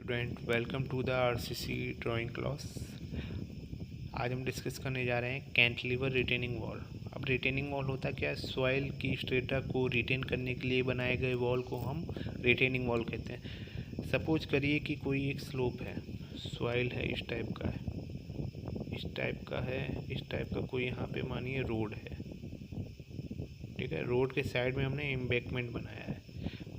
Student, welcome to the RCC drawing class. आज हम discuss करने जा रहे हैं कैंटिलीवर रिटेनिंग वॉल। अब रिटेनिंग वॉल होता क्या है? सॉइल की स्ट्रेटा को रिटेन करने के लिए बनाए गए वॉल को हम रिटेनिंग वॉल कहते हैं। सपोज करिए कि कोई एक स्लोप है, सॉइल है, इस टाइप का है, इस टाइप का है, इस टाइप का कोई यहाँ पे मानिए रोड है, ठीक है। रोड के साइड में हमने एम्बैंकमेंट बनाया है,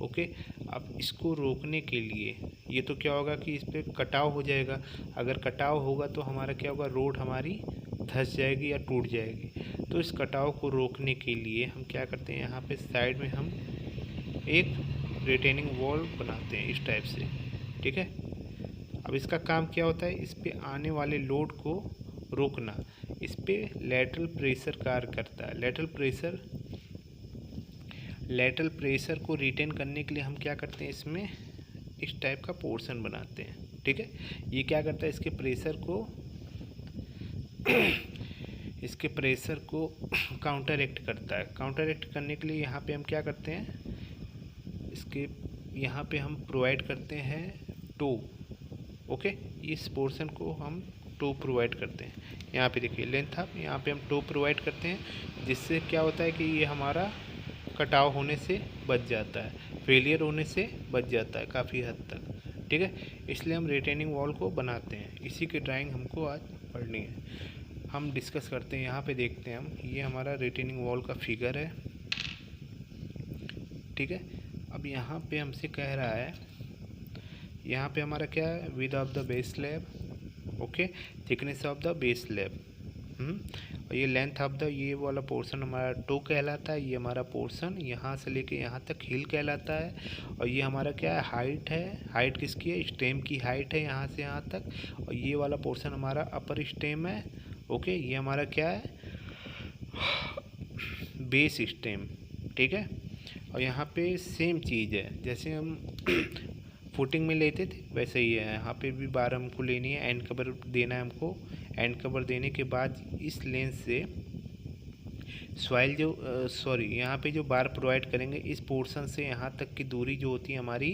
ओके। अब इसको रोकने के लिए ये तो क्या होगा कि इस पर कटाव हो जाएगा। अगर कटाव होगा तो हमारा क्या होगा, रोड हमारी धंस जाएगी या टूट जाएगी। तो इस कटाव को रोकने के लिए हम क्या करते हैं, यहाँ पे साइड में हम एक रिटेनिंग वॉल बनाते हैं इस टाइप से, ठीक है। अब इसका काम क्या होता है, इस पे आने वाले लोड को रोकना। इस पे लेटरल प्रेशर कार्य करता है। लेटरल प्रेशर को रिटेन करने के लिए हम क्या करते हैं, इसमें इस टाइप का पोर्शन बनाते हैं, ठीक है। ये क्या करता है, इसके प्रेशर को काउंटर एक्ट करता है। काउंटर एक्ट करने के लिए यहाँ पे हम क्या करते हैं, इसके यहाँ पे हम प्रोवाइड करते हैं टो, ओके। इस पोर्शन को हम टो प्रोवाइड करते हैं। यहाँ पे देखिए लेंथ अप, यहाँ पे हम टो प्रोवाइड करते हैं, जिससे क्या होता है कि ये हमारा कटाव होने से बच जाता है, फेलियर होने से बच जाता है काफ़ी हद तक, ठीक है। इसलिए हम रिटेनिंग वॉल को बनाते हैं। इसी की ड्राइंग हमको आज पढ़नी है, हम डिस्कस करते हैं। यहाँ पे देखते हैं हम, ये हमारा रिटेनिंग वॉल का फिगर है, ठीक है। अब यहाँ पे हमसे कह रहा है, यहाँ पे हमारा क्या है, width of the base slab, okay, thickness of the base slab, और ये लेंथ ऑफ द, ये वाला पोर्शन हमारा टो कहलाता है। ये हमारा पोर्शन यहाँ से लेके यहाँ तक हिल कहलाता है। और ये हमारा क्या है, हाइट है। हाइट किसकी है, स्टेम की हाइट है यहाँ से यहाँ तक। और ये वाला पोर्शन हमारा अपर स्टेम है, ओके। ये हमारा क्या है, बेस स्टेम, ठीक है। और यहाँ पे सेम चीज़ है, जैसे हम फुटिंग में लेते थे वैसे ही है। यहाँ पे भी बार हमको लेनी है, एंड कवर देना है हमको। एंड कवर देने के बाद इस लेंस से सॉइल यहाँ पे जो बार प्रोवाइड करेंगे, इस पोर्शन से यहाँ तक की दूरी जो होती है हमारी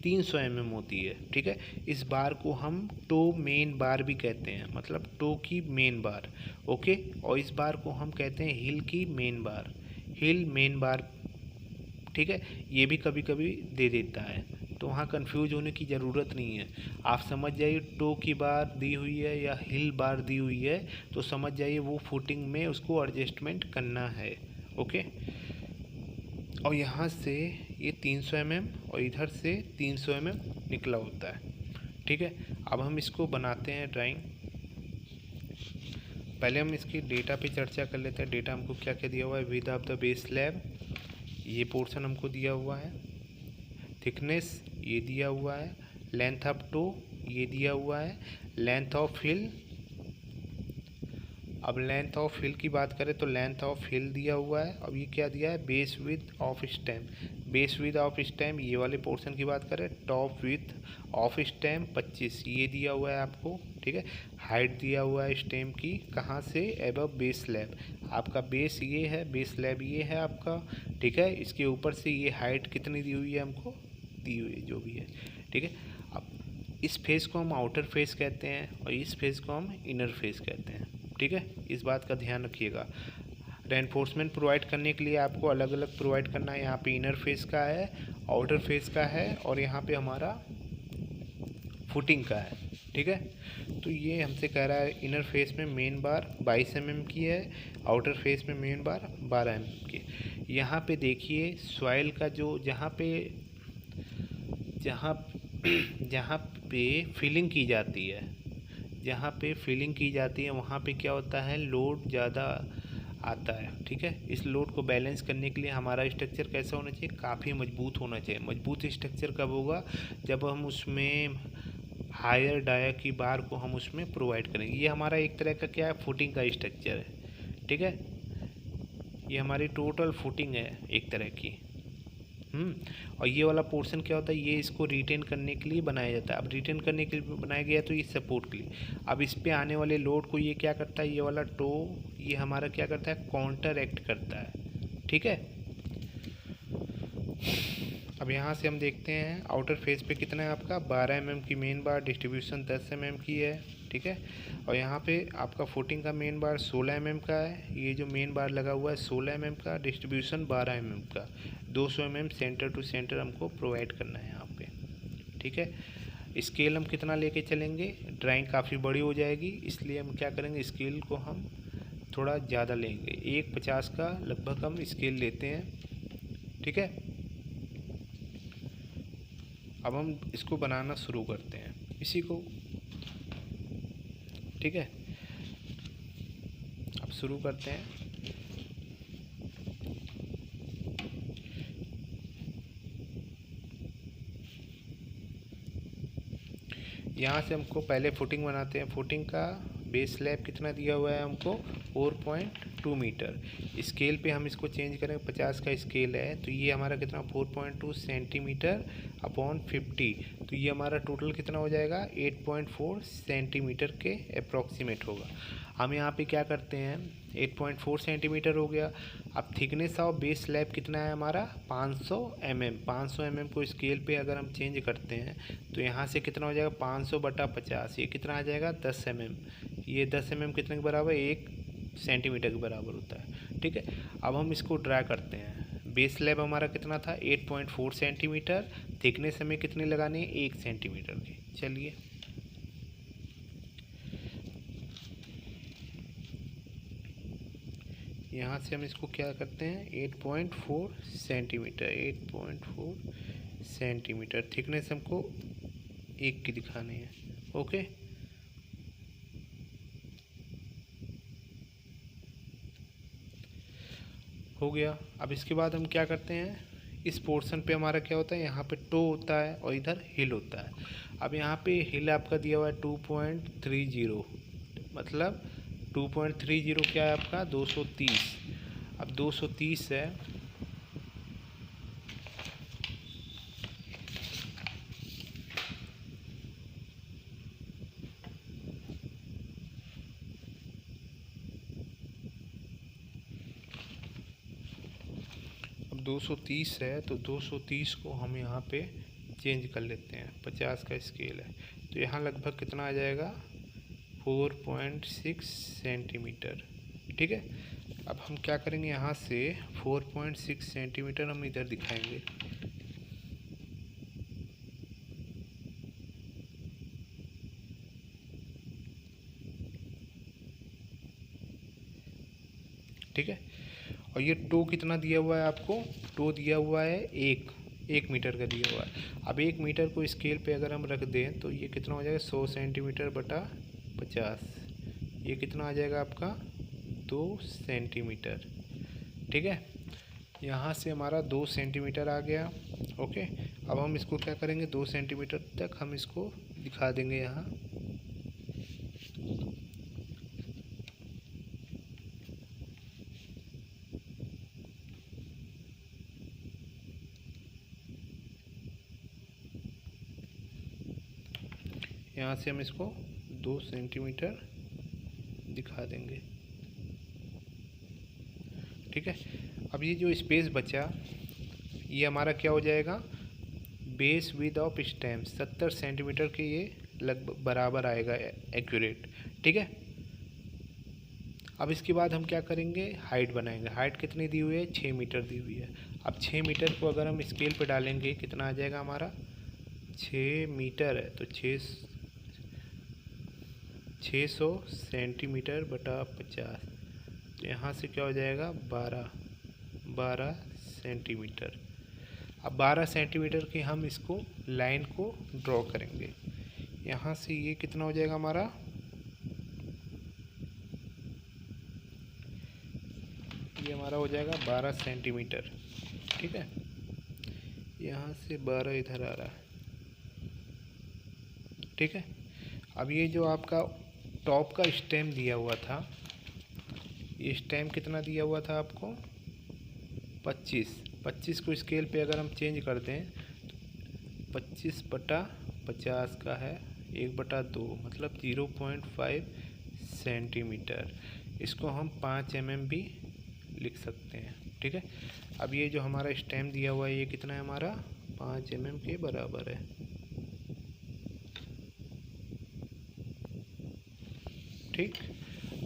300 mm होती है, ठीक है। इस बार को हम टो मेन बार भी कहते हैं, मतलब टो की मेन बार, ओके। और इस बार को हम कहते हैं हिल की मेन बार, हिल मेन बार, ठीक है। ये भी कभी कभी दे देता है, तो वहाँ कंफ्यूज होने की ज़रूरत नहीं है। आप समझ जाइए टो की बार दी हुई है या हिल बार दी हुई है, तो समझ जाइए वो फुटिंग में उसको एडजस्टमेंट करना है, ओके। और यहाँ से ये 300 mm और इधर से 300 mm निकला होता है, ठीक है। अब हम इसको बनाते हैं ड्राइंग। पहले हम इसकी डेटा पे चर्चा कर लेते हैं। डेटा हमको क्या क्या दिया हुआ है, width of the base slab, ये पोर्शन हमको दिया हुआ है। थिकनेस ये दिया हुआ है। लेंथ ऑफ टो ये दिया हुआ है। लेंथ ऑफ हिल, अब लेंथ ऑफ हिल की बात करें तो लेंथ ऑफ हिल दिया हुआ है। अब ये क्या दिया है, base width of stem. Base width of stem ये वाले पोर्शन की बात करें, टॉप विड्थ ऑफ स्टेम 25 ये दिया हुआ है आपको, ठीक है। हाइट दिया हुआ है स्टेम की, कहाँ से, एबव बेस स्लैब। आपका बेस ये है, बेस स्लैब ये है आपका, ठीक है। इसके ऊपर से ये हाइट कितनी दी हुई है हमको, दी हुई है जो भी है, ठीक है। अब इस फेस को हम आउटर फेस कहते हैं और इस फेस को हम इनर फेस कहते हैं, ठीक है। इस बात का ध्यान रखिएगा। रेनफोर्समेंट प्रोवाइड करने के लिए आपको अलग अलग प्रोवाइड करना है। यहाँ पे इनर फेस का है, आउटर फेस का है, और यहाँ पे हमारा फुटिंग का है, ठीक है। तो ये हमसे कह रहा है इनर फेस में मेन बार 22 mm की है, आउटर फेस में मेन बार 12 mm की। यहाँ पे देखिए सॉइल का जो जहाँ पे फिलिंग की जाती है, वहाँ पे क्या होता है, लोड ज़्यादा आता है, ठीक है। इस लोड को बैलेंस करने के लिए हमारा स्ट्रक्चर कैसा होना चाहिए, काफ़ी मजबूत होना चाहिए। मजबूत स्ट्रक्चर कब होगा, जब हम उसमें हायर डाया की बार को हम उसमें प्रोवाइड करेंगे। ये हमारा एक तरह का क्या है, फुटिंग का स्ट्रक्चर है, ठीक है। ये हमारी टोटल फुटिंग है एक तरह की। और ये वाला पोर्शन क्या होता है, ये इसको रिटेन करने के लिए बनाया जाता है। अब रिटेन करने के लिए बनाया गया तो ये सपोर्ट के लिए। अब इस पे आने वाले लोड को ये क्या करता है, ये वाला टो ये हमारा क्या करता है, काउंटर एक्ट करता है, ठीक है। अब यहाँ से हम देखते हैं आउटर फेस पे कितना है आपका 12 mm की मेन बार, डिस्ट्रीब्यूशन 10 mm की है, ठीक है। और यहाँ पे आपका फुटिंग का मेन बार 16 mm का है, ये जो मेन बार लगा हुआ है 16 mm का, डिस्ट्रीब्यूशन 12 mm का, 200 mm सेंटर टू सेंटर हमको प्रोवाइड करना है यहाँ पे, ठीक है। स्केल हम कितना लेके चलेंगे, ड्राइंग काफ़ी बड़ी हो जाएगी, इसलिए हम क्या करेंगे, स्केल को हम थोड़ा ज़्यादा लेंगे, 1.50 का लगभग हम स्केल लेते हैं, ठीक है। अब हम इसको बनाना शुरू करते हैं इसी को, ठीक है। अब शुरू करते हैं। यहाँ से हमको पहले फुटिंग बनाते हैं। फुटिंग का बेस स्लैब कितना दिया हुआ है हमको 4.2 मीटर। स्केल पे हम इसको चेंज करें, 50 का स्केल है तो ये हमारा कितना 4.2 सेंटीमीटर अपॉन 50, तो ये हमारा टोटल कितना हो जाएगा 8.4 सेंटीमीटर के अप्रॉक्सीमेट होगा। हम यहाँ पे क्या करते हैं, 8.4 सेंटीमीटर हो गया। अब थिकनेस ऑफ बेस स्लैब कितना है हमारा 500 mm। 500 mm को स्केल पे अगर हम चेंज करते हैं तो यहाँ से कितना हो जाएगा 500/50, ये कितना आ जाएगा 10 mm। ये 10 mm कितने के बराबर, 1 सेंटीमीटर के बराबर होता है, ठीक है। अब हम इसको ड्रा करते हैं। बेस स्लैब हमारा कितना था 8.4 सेंटीमीटर, थिकनेस हमें कितनी लगानी है 1 सेंटीमीटर की। चलिए यहाँ से हम इसको क्या करते हैं 8.4 सेंटीमीटर, 8.4 सेंटीमीटर थिकनेस हमको 1 की दिखानी है, ओके। हो गया। अब इसके बाद हम क्या करते हैं, इस पोर्शन पे हमारा क्या होता है, यहाँ पे टो होता है और इधर हिल होता है। अब यहाँ पे हिल आपका दिया हुआ है 2.30, मतलब 2.30 क्या है आपका 230। अब 230 है, अब 230 है तो 230 को हम यहाँ पे चेंज कर लेते हैं, 50 का स्केल है तो यहाँ लगभग कितना आ जाएगा 4.6 सेंटीमीटर, ठीक है। अब हम क्या करेंगे, यहाँ से 4.6 सेंटीमीटर हम इधर दिखाएंगे, ठीक है। और ये टो कितना दिया हुआ है आपको, टो दिया हुआ है 1 मीटर का दिया हुआ है। अब 1 मीटर को स्केल पे अगर हम रख दें तो ये कितना हो जाएगा 100 सेंटीमीटर/50, ये कितना आ जाएगा आपका 2 सेंटीमीटर, ठीक है। यहाँ से हमारा 2 सेंटीमीटर आ गया, ओके। अब हम इसको क्या करेंगे 2 सेंटीमीटर तक हम इसको दिखा देंगे यहाँ, यहाँ से हम इसको 2 सेंटीमीटर दिखा देंगे, ठीक है। अब ये जो स्पेस बचा ये हमारा क्या हो जाएगा, base with of stem 70 centimetre के ये लगभग बराबर आएगा एक्यूरेट, ठीक है। अब इसके बाद हम क्या करेंगे, हाइट बनाएंगे। हाइट कितनी दी हुई है 6 मीटर दी हुई है। अब 6 मीटर को अगर हम स्केल पे डालेंगे कितना आ जाएगा हमारा 6 मीटर है तो 600 सेंटीमीटर/50, तो यहाँ से क्या हो जाएगा 12 सेंटीमीटर। अब 12 सेंटीमीटर की हम इसको लाइन को ड्रॉ करेंगे। यहाँ से ये कितना हो जाएगा हमारा, ये हमारा हो जाएगा 12 सेंटीमीटर, ठीक है। यहाँ से 12 इधर आ रहा है, ठीक है। अब ये जो आपका टॉप का स्टेम दिया हुआ था, ये स्टेम कितना दिया हुआ था आपको 25 को स्केल पे अगर हम चेंज कर दें तो 25/50 का है 1/2, मतलब 0.5 सेंटीमीटर। इसको हम 5 mm भी लिख सकते हैं, ठीक है। अब ये जो हमारा स्टेम दिया हुआ है ये कितना है हमारा 5 mm के बराबर है। ठीक,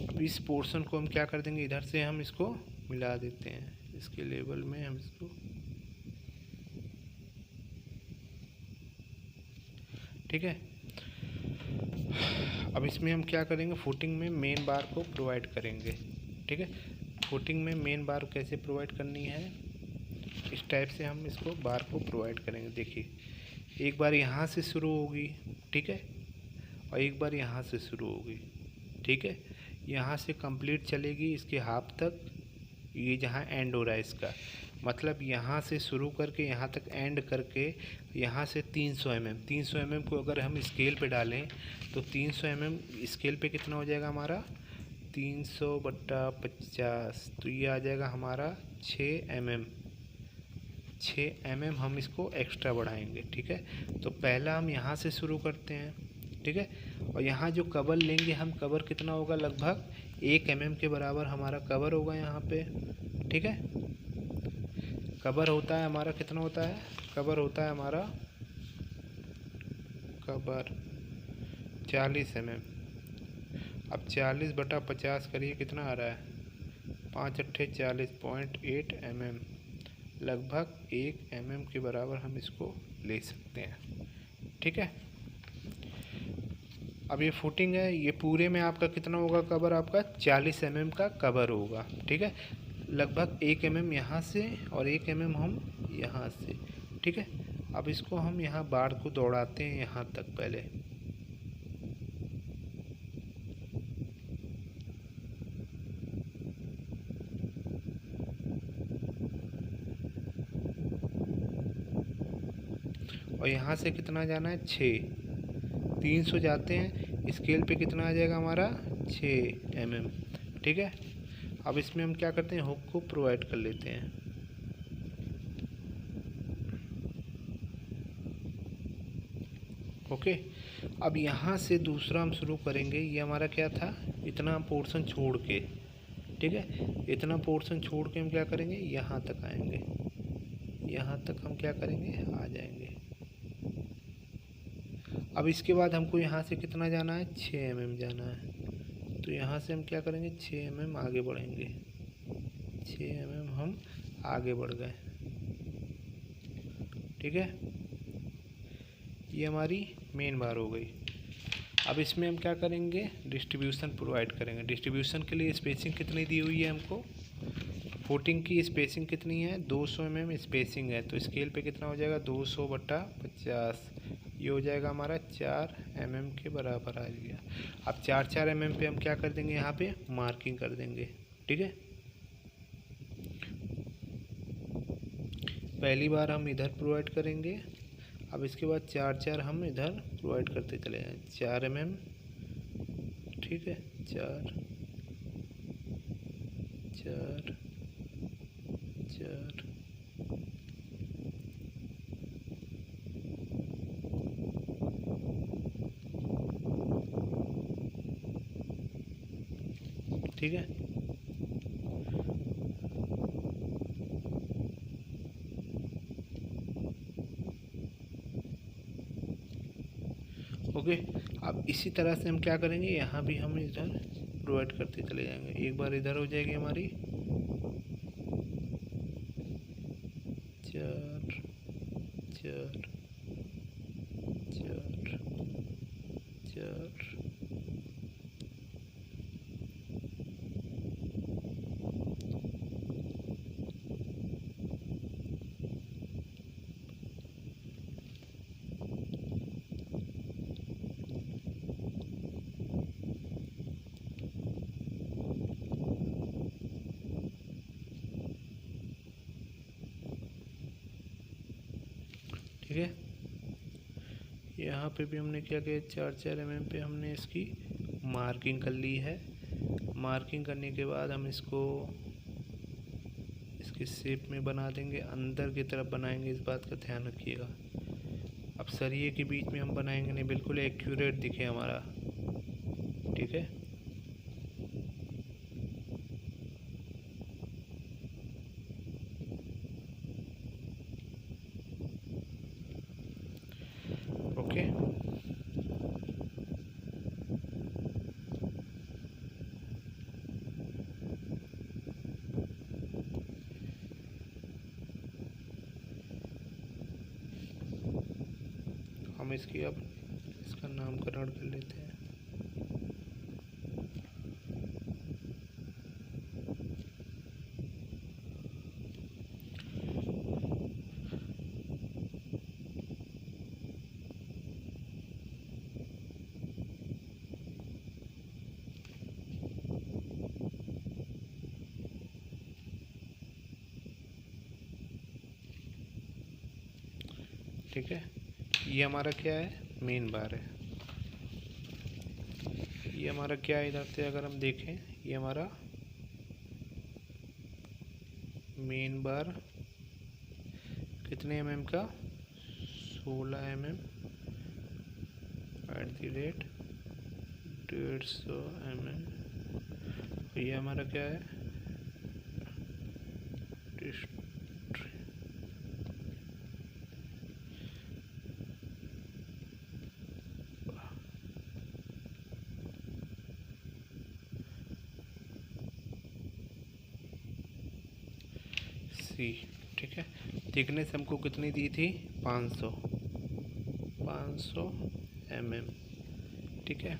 अब इस पोर्शन को हम क्या कर देंगे, इधर से हम इसको मिला देते हैं, इसके लेवल में हम इसको, ठीक है। अब इसमें हम क्या करेंगे, फुटिंग में मेन बार को प्रोवाइड करेंगे, ठीक है। फुटिंग में मेन बार कैसे प्रोवाइड करनी है, इस टाइप से हम इसको बार को प्रोवाइड करेंगे। देखिए, एक बार यहाँ से शुरू होगी, ठीक है, और एक बार यहाँ से शुरू होगी, ठीक है। यहाँ से कंप्लीट चलेगी इसके हाफ तक, ये जहाँ एंड हो रहा है इसका, मतलब यहाँ से शुरू करके यहाँ तक एंड करके, यहाँ से 300 mm को अगर हम स्केल पे डालें तो 300 mm स्केल पे कितना हो जाएगा हमारा, 300/50, तो ये आ जाएगा हमारा 6 mm हम इसको एक्स्ट्रा बढ़ाएंगे, ठीक है। तो पहला हम यहाँ से शुरू करते हैं, ठीक है। और यहाँ जो कवर लेंगे हम, कवर कितना होगा, लगभग 1 mm के बराबर हमारा कवर होगा यहाँ पे, ठीक है। कवर होता है हमारा, कितना होता है, कवर होता है हमारा, कवर 40 mm। अब 40/50 करिए, कितना आ रहा है, 5 अट्ठे 40.8 mm, लगभग 1 mm के बराबर हम इसको ले सकते हैं, ठीक है। अब ये फुटिंग है, ये पूरे में आपका कितना होगा कवर, आपका 40 mm का कवर होगा, ठीक है। लगभग 1 mm यहाँ से और 1 mm हम यहाँ से, ठीक है। अब इसको हम यहाँ बार को दौड़ाते हैं यहाँ तक पहले, और यहाँ से कितना जाना है, 6, 300 जाते हैं, स्केल पे कितना आ जाएगा हमारा, 6 mm, ठीक है। अब इसमें हम क्या करते हैं, हुक को प्रोवाइड कर लेते हैं, ओके। अब यहाँ से दूसरा हम शुरू करेंगे, ये हमारा क्या था, इतना पोर्शन छोड़ के, ठीक है, इतना पोर्शन छोड़ के हम क्या करेंगे, यहाँ तक आएंगे, यहाँ तक हम क्या करेंगे, आ जाएंगे। अब इसके बाद हमको यहाँ से कितना जाना है, 6 mm जाना है, तो यहाँ से हम क्या करेंगे, 6 mm आगे बढ़ेंगे, 6 mm हम आगे बढ़ गए, ठीक है। ये हमारी मेन बार हो गई। अब इसमें हम क्या करेंगे, डिस्ट्रीब्यूशन प्रोवाइड करेंगे। डिस्ट्रीब्यूशन के लिए स्पेसिंग कितनी दी हुई है हमको, फुटिंग की स्पेसिंग कितनी है, 200 mm स्पेसिंग है, तो स्केल पे कितना हो जाएगा, 200/50, ये हो जाएगा हमारा 4 mm के बराबर आ गया। अब 4 mm पे हम क्या कर देंगे, यहाँ पे मार्किंग कर देंगे, ठीक है। पहली बार हम इधर प्रोवाइड करेंगे, अब इसके बाद 4 हम इधर प्रोवाइड करते चले जाएँ, 4 mm, ठीक है, 4 4 4, ठीक है। ओके, अब इसी तरह से हम क्या करेंगे, यहाँ भी हम इधर प्रोवाइड करते चले जाएंगे। एक बार इधर हो जाएगी हमारी 4 4 4 4, ठीक है। यहाँ पे भी हमने क्या किया, 4 mm पे हमने इसकी मार्किंग कर ली है। मार्किंग करने के बाद हम इसको इसकी शेप में बना देंगे, अंदर की तरफ बनाएंगे, इस बात का ध्यान रखिएगा। अब सरिये के बीच में हम बनाएंगे नहीं, बिल्कुल एक्यूरेट दिखे हमारा, ठीक है। हम इसकी अब इसका नामकरण कर लेते हैं। ठीक है, ये हमारा क्या है, मेन बार है। ये हमारा क्या है, इधर से अगर हम देखें, ये हमारा मेन बार कितने mm का, 16 mm @ 150 mm। ये हमारा क्या है, सी। ठीक है, थिकनेस हमको कितनी दी थी, 500 mm। ठीक है,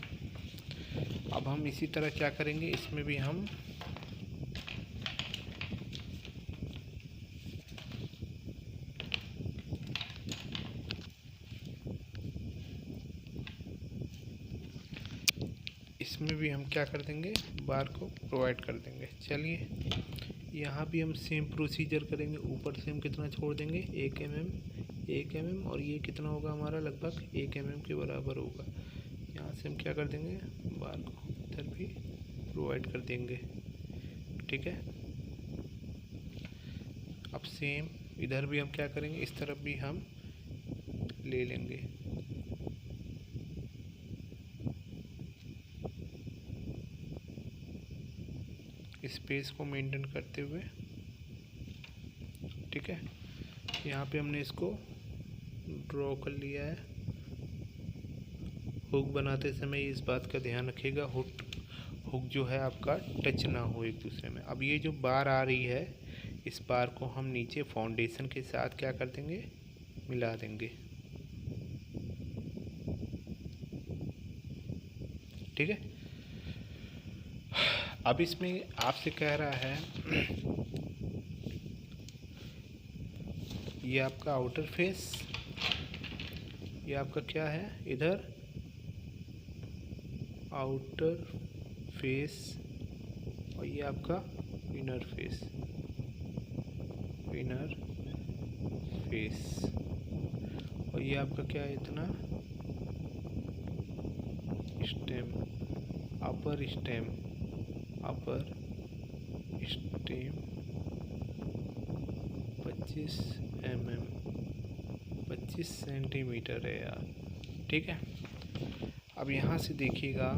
अब हम इसी तरह क्या करेंगे, इसमें भी हम क्या कर देंगे, बार को प्रोवाइड कर देंगे। चलिए, यहाँ भी हम सेम प्रोसीजर करेंगे। ऊपर से हम कितना छोड़ देंगे, 1 mm, और ये कितना होगा हमारा, लगभग 1 mm के बराबर होगा। यहाँ से हम क्या कर देंगे, बार को इधर भी प्रोवाइड कर देंगे। ठीक है, अब सेम इधर भी हम क्या करेंगे, इस तरफ भी हम ले लेंगे। स्पेस को मेंटेन करते हुए। ठीक है, यहाँ पे हमने इसको ड्रॉ कर लिया है। हुक बनाते समय इस बात का ध्यान रखिएगा, हुक जो है आपका टच ना हो एक दूसरे में। अब ये जो बार आ रही है, इस बार को हम नीचे फाउंडेशन के साथ क्या कर देंगे, मिला देंगे। ठीक है, अब इसमें आपसे कह रहा है ये आपका आउटर फेस, ये आपका क्या है, इधर आउटर फेस, और ये आपका इनर फेस, और ये आपका क्या है, इतना स्टेम, अपर स्टेम 25 mm, 25 सेंटीमीटर है यार। ठीक है, अब यहाँ से देखिएगा,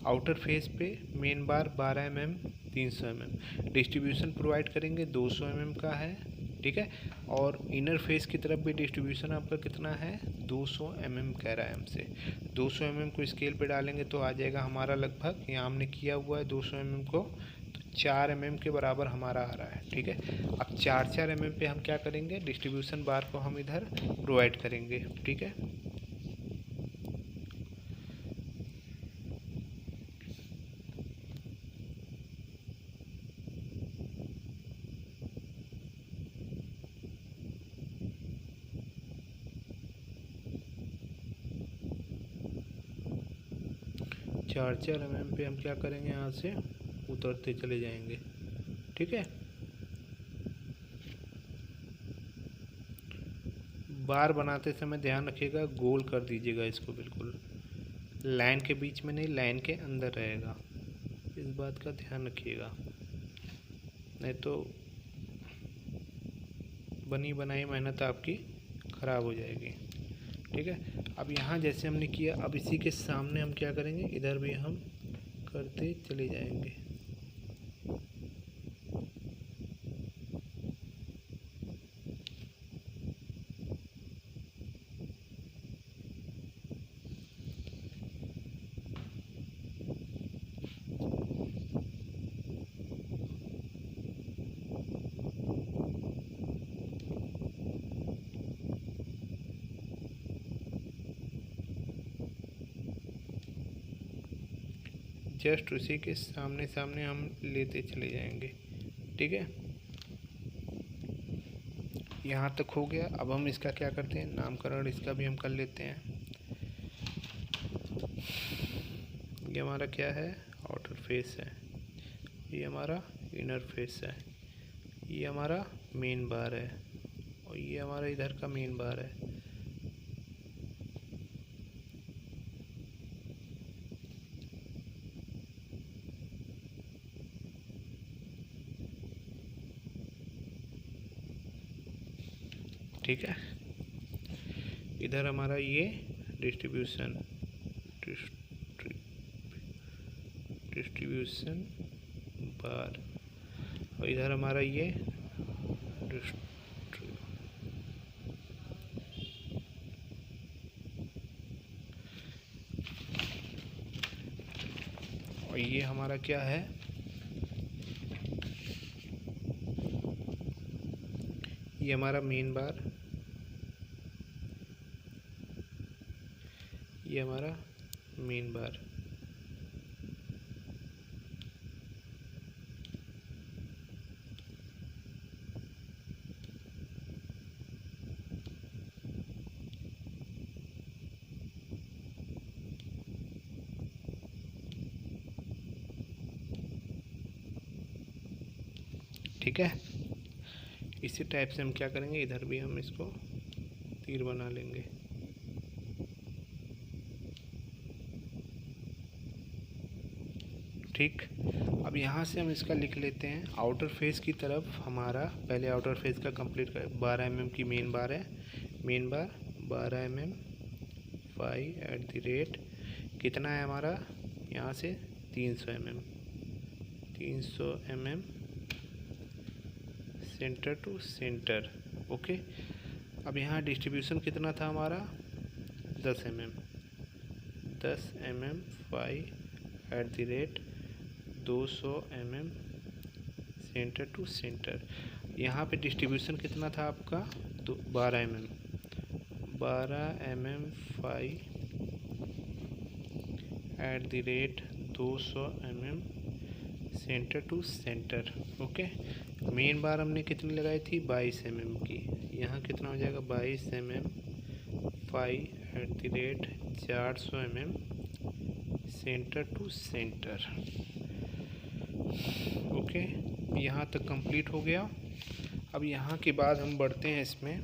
आउटर फेस पे मेन बार 12 mm 300 mm, डिस्ट्रीब्यूशन प्रोवाइड करेंगे 200 mm का है। ठीक है, और इनर फेस की तरफ भी डिस्ट्रीब्यूशन आपका कितना है, 200 mm कह रहा है हमसे। 200 mm को स्केल पे डालेंगे तो आ जाएगा हमारा लगभग, यहाँ हमने किया हुआ है 200 mm को, तो 4 mm के बराबर हमारा आ रहा है। ठीक है, अब 4 mm पे हम क्या करेंगे, डिस्ट्रीब्यूशन बार को हम इधर प्रोवाइड करेंगे। ठीक है, चार 4 mm पे हम क्या करेंगे, यहाँ से उतरते चले जाएंगे। ठीक है, बार बनाते समय ध्यान रखिएगा, गोल कर दीजिएगा इसको, बिल्कुल लाइन के बीच में नहीं, लाइन के अंदर रहेगा, इस बात का ध्यान रखिएगा, नहीं तो बनी बनाई मेहनत आपकी ख़राब हो जाएगी। ठीक है, अब यहाँ जैसे हमने किया, अब इसी के सामने हम क्या करेंगे, इधर भी हम करते चले जाएंगे। जस्ट उसी के सामने सामने हम लेते चले जाएंगे। ठीक है, यहाँ तक हो गया। अब हम इसका क्या करते हैं, नामकरण इसका भी हम कर लेते हैं। ये हमारा क्या है, आउटर फेस है, ये हमारा इनर फेस है, ये हमारा मेन बार है और ये हमारा इधर का मेन बार है। ठीक है, इधर हमारा ये डिस्ट्रीब्यूशन बार और इधर हमारा ये और ये हमारा क्या है, ये हमारा मेन बार, ये हमारा मेन बार। ठीक है, इसी टाइप से हम क्या करेंगे, इधर भी हम इसको तीर बना लेंगे। ठीक, अब यहाँ से हम इसका लिख लेते हैं आउटर फेस की तरफ हमारा, पहले आउटर फेस का कंप्लीट कर। 12 mm की मेन बार है, मेन बार 12 mm phi@ कितना है हमारा, यहाँ से 300 mm centre to centre. Okay, अब यहाँ डिस्ट्रीब्यूशन कितना था हमारा, 10 mm phi@ 200 mm centre to centre. यहाँ पे डिस्ट्रीब्यूशन कितना था आपका, 12 mm phi@ 200 mm centre to centre. Okay, main bar हमने कितनी लगाई थी, 22 mm की। यहाँ कितना हो जाएगा, 22 mm phi@ 400 mm centre to centre. Okay, यहाँ तक कंप्लीट हो गया। अब यहाँ के बाद हम बढ़ते हैं इसमें